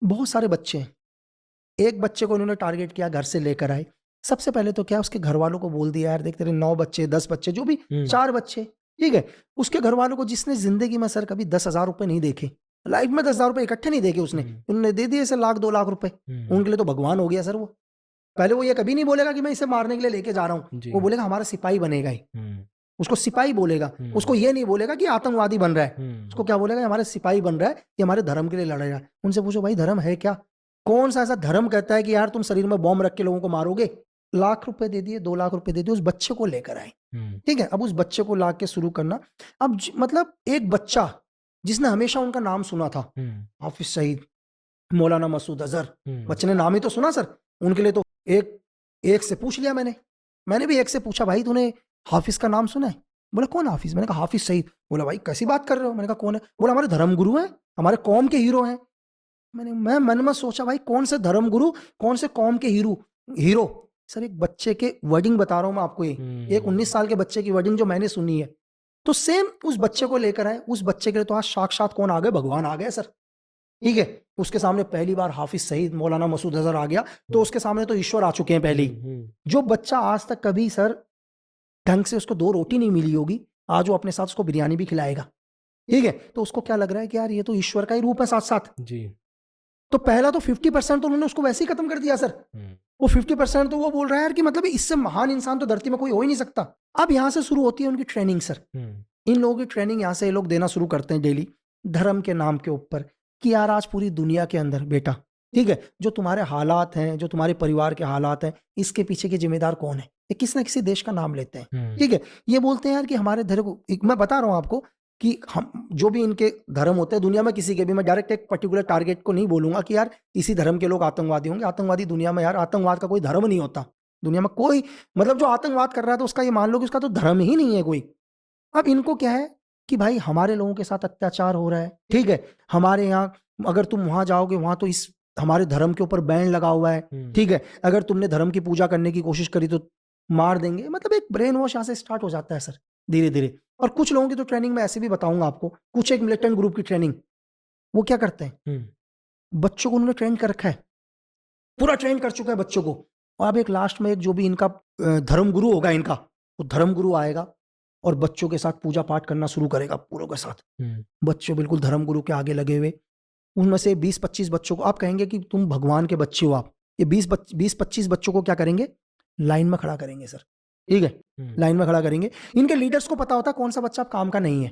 बहुत सारे बच्चे हैं, एक बच्चे को उन्होंने टारगेट किया, घर से लेकर आए। सबसे पहले तो क्या उसके घर वालों को बोल दिया, यार देख तेरे 9 बच्चे 10 बच्चे जो भी 4 बच्चे, ठीक है, उसके घर वालों को जिसने जिंदगी में सर कभी 10,000 रुपए नहीं देखे, लाइफ में 10,000 रुपए इकट्ठे नहीं देखे उसने, उन्होंने दे दिए सर लाख 2 लाख रुपए, उनके लिए तो भगवान हो गया सर वो। पहले वो ये कभी नहीं बोलेगा कि मैं इसे मारने के लिए लेके जा रहा हूँ, वो बोलेगा हमारा सिपाही बनेगा ही, उसको सिपाही बोलेगा, उसको ये नहीं बोलेगा कि आतंकवादी बन रहा है, उसको क्या बोलेगा हमारे सिपाही बन रहा है, ये हमारे धर्म के लिए लड़ रहा है। उनसे पूछो भाई धर्म है क्या? कौन सा ऐसा धर्म कहता है कि यार तुम शरीर में बॉम्ब रख के लोगों को मारोगे? लाख रुपए दे दिए, 2 लाख रुपए दे दिए, उस बच्चे को लेकर आए, ठीक है। अब उस बच्चे को ला के शुरू करना, अब मतलब एक बच्चा जिसने हमेशा उनका नाम सुना था, हाफिज सईद, मौलाना मसूद अजहर, बच्चे ने नाम ही तो सुना सर, उनके लिए तो एक एक से पूछ लिया मैंने भी एक से पूछा भाई तूने हाफिज का नाम सुना है? बोला कौन हाफिज? मैंने कहा हाफिज सईद। बोला भाई कैसी बात कर रहे हो? मैंने कहा कौन है? बोला हमारे धर्मगुरु हैं, हमारे कौम के हीरो हैं। मैं मन में सोचा भाई कौन से धर्मगुरु, कौन से कौम के हीरो हीरो सर एक बच्चे के वर्डिंग बता रहा हूं मैं आपको, ये एक 19 साल के बच्चे की वर्डिंग जो मैंने सुनी है, तो सेम उस बच्चे को लेकर आए। उस बच्चे के लिए तो आज साक्षात कौन आ गए? भगवान आ गए सर, ठीक है। उसके सामने पहली बार हाफिज सईद मौलाना मसूद अजहर आ गया, तो उसके सामने तो ईश्वर आ चुके हैं पहले ही। जो बच्चा आज तक कभी सर ढंग से उसको 2 रोटी नहीं मिली होगी, आज वो अपने साथ उसको बिरयानी भी खिलाएगा, ठीक है। तो उसको क्या लग रहा है कि यार ये तो ईश्वर का ही रूप है साथ साथ जी। तो पहला तो 50% तो उन्होंने उसको वैसे ही खत्म कर दिया सर। वो 50% तो वो बोल रहा है यार कि मतलब इससे महान इंसान तो धरती में कोई हो ही नहीं सकता। अब यहां से शुरू होती है उनकी ट्रेनिंग सर। इन लोगों की ट्रेनिंग यहां से ये लोग देना शुरू करते हैं डेली, धर्म के नाम के ऊपर, कि यार आज पूरी दुनिया के अंदर बेटा, ठीक है, जो तुम्हारे हालात हैं, जो तुम्हारे परिवार के हालात हैं, इसके पीछे के जिम्मेदार कौन है? ये किसी ना किसी देश का नाम लेते हैं, ठीक है। ये बोलते हैं यार कि हमारे धर्म, मैं बता रहा हूं आपको कि हम जो भी इनके धर्म होते हैं दुनिया में, किसी के भी, मैं डायरेक्ट एक पर्टिकुलर टारगेट को नहीं बोलूंगा कि यार इसी धर्म के लोग आतंकवादी होंगे। आतंकवादी दुनिया में, यार आतंकवाद का कोई धर्म नहीं होता दुनिया में कोई, मतलब जो आतंकवाद कर रहा है तो उसका ये मान लो कि उसका तो धर्म ही नहीं है कोई। अब इनको क्या है कि भाई हमारे लोगों के साथ अत्याचार हो रहा है, ठीक है, हमारे यहाँ अगर तुम वहां जाओगे वहां तो इस हमारे धर्म के ऊपर बैन लगा हुआ है, ठीक है, अगर तुमने धर्म की पूजा करने की कोशिश करी तो मार देंगे। मतलब एक ब्रेन वॉश यहाँ से स्टार्ट हो जाता है सर धीरे धीरे। और कुछ लोगों की तो ट्रेनिंग में ऐसे भी बताऊंगा आपको, कुछ एक मिलिटेंट ग्रुप की ट्रेनिंग, वो क्या करते हैं, बच्चों को उन्होंने ट्रेन कर रखा है, पूरा ट्रेन कर चुका है बच्चों को। और अब एक लास्ट में एक जो भी इनका धर्मगुरु होगा इनका, वो धर्मगुरु आएगा और बच्चों के साथ पूजा पाठ करना शुरू करेगा पूरों के साथ। बच्चे बिल्कुल धर्मगुरु के आगे लगे हुए, उनमें से 20-25 बच्चों को आप कहेंगे कि तुम भगवान के बच्चे हो आप, ये 20-25 बच्चों को क्या करेंगे, लाइन में खड़ा करेंगे सर, ठीक है, लाइन में खड़ा करेंगे। इनके लीडर्स को पता होता है कौन सा बच्चा काम का नहीं है,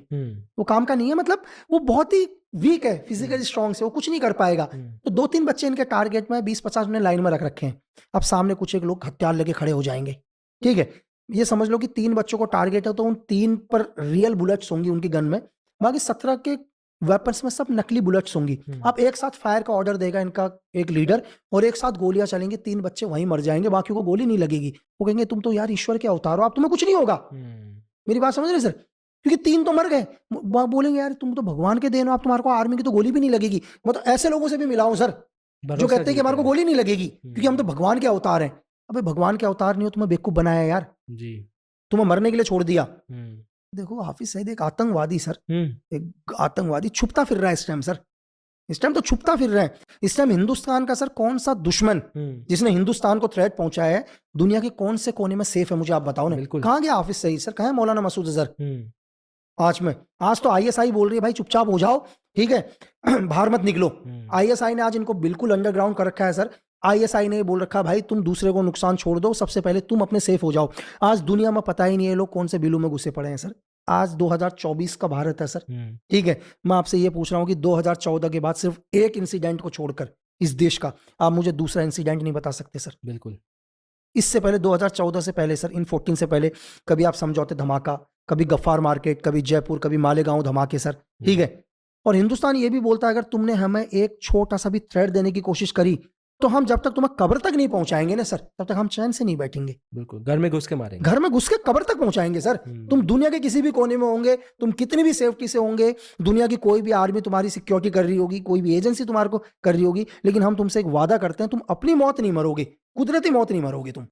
वो काम का नहीं है, मतलब वो बहुत ही वीक है, फिजिकली स्ट्रांग से वो कुछ नहीं कर पाएगा। तो 2-3 बच्चे इनके टारगेट में 20-50 उन्हें लाइन में रख रखे हैं। अब सामने कुछ एक लोग हथियार लेके खड़े हो जाएंगे, ठीक है, ये समझ लो कि 3 बच्चों को टारगेट है, तो उन 3 पर रियल बुलेट्स होंगी उनकी गन में, बाकी 17 के वेपन्स में सब नकली बुलेट्स होंगी। अब एक साथ फायर का ऑर्डर देगा इनका एक लीडर और एक साथ गोलियां चलेंगी, 3 बच्चे वहीं मर जाएंगे, बाकी को गोली नहीं लगेगी। वो कहेंगे तुम तो यार ईश्वर के अवतार हो, आप तुम्हें कुछ नहीं होगा। मेरी बात समझ रहे सर, क्योंकि 3 तो मर गए, बोलेंगे यार तुम तो भगवान के देन हो, आप तुम्हारे को आर्मी की तो गोली भी नहीं लगेगी। मतलब ऐसे लोगों से भी मिला हूं सर जो कहते हैं कि हमारे को गोली नहीं लगेगी क्योंकि हम तो भगवान के अवतार हैं। अबे भगवान के अवतार नहीं हो, तुम्हें बेवकूफ बनाया यार जी, तुम्हें मरने के लिए छोड़ दिया। देखो हाफिज सईद एक आतंकवादी सर, एक आतंकवादी छुपता फिर रहा है इस टाइम सर, इस टाइम तो छुपता फिर रहा है। इस टाइम हिंदुस्तान का सर कौन सा दुश्मन जिसने हिंदुस्तान को थ्रेट पहुंचाया है, दुनिया के कौन से कोने में सेफ है, मुझे आप बताओ ना। कहां गया हाफिज सईद सर, कहां है मौलाना मसूद अजहर? आज तो आईएसआई बोल रही है भाई चुपचाप हो जाओ, ठीक है, बाहर मत निकलो। आईएसआई ने आज इनको बिल्कुल अंडरग्राउंड कर रखा है सर। आईएसआई ने बोल रखा भाई तुम दूसरे को नुकसान छोड़ दो, सबसे पहले तुम अपने सेफ हो जाओ। आज दुनिया में पता ही नहीं है लोग कौन से बिलों में घुसे पड़े हैं सर। आज 2024 का भारत है सर, ठीक है, मैं आपसे ये पूछ रहा हूं कि 2014 के बाद सिर्फ एक इंसिडेंट को छोड़कर इस देश का आप मुझे दूसरा इंसिडेंट नहीं बता सकते सर। बिल्कुल, इससे पहले 2014 से पहले सर, इन 14 से पहले कभी आप समझौते धमाका, कभी गफ्फार मार्केट, कभी जयपुर, कभी मालेगांव धमाके सर, ठीक है। और हिंदुस्तान ये भी बोलता है अगर तुमने हमें एक छोटा सा भी थ्रेट देने की कोशिश करी तो हम जब तक तुम्हें कब्र तक नहीं पहुंचाएंगे ना सर, तब तक हम चैन से नहीं बैठेंगे। बिल्कुल, घर में घुस के मारेंगे, घर में घुस के कब्र तक पहुंचाएंगे सर। तुम दुनिया के किसी भी कोने में होंगे, तुम कितनी भी सेफ्टी से होंगे, दुनिया की कोई भी आर्मी तुम्हारी सिक्योरिटी कर रही होगी, कोई भी एजेंसी तुम्हारे को कर रही होगी, लेकिन हम तुमसे एक वादा करते हैं तुम अपनी मौत नहीं मरोगे, कुदरती मौत नहीं मरोगे तुम।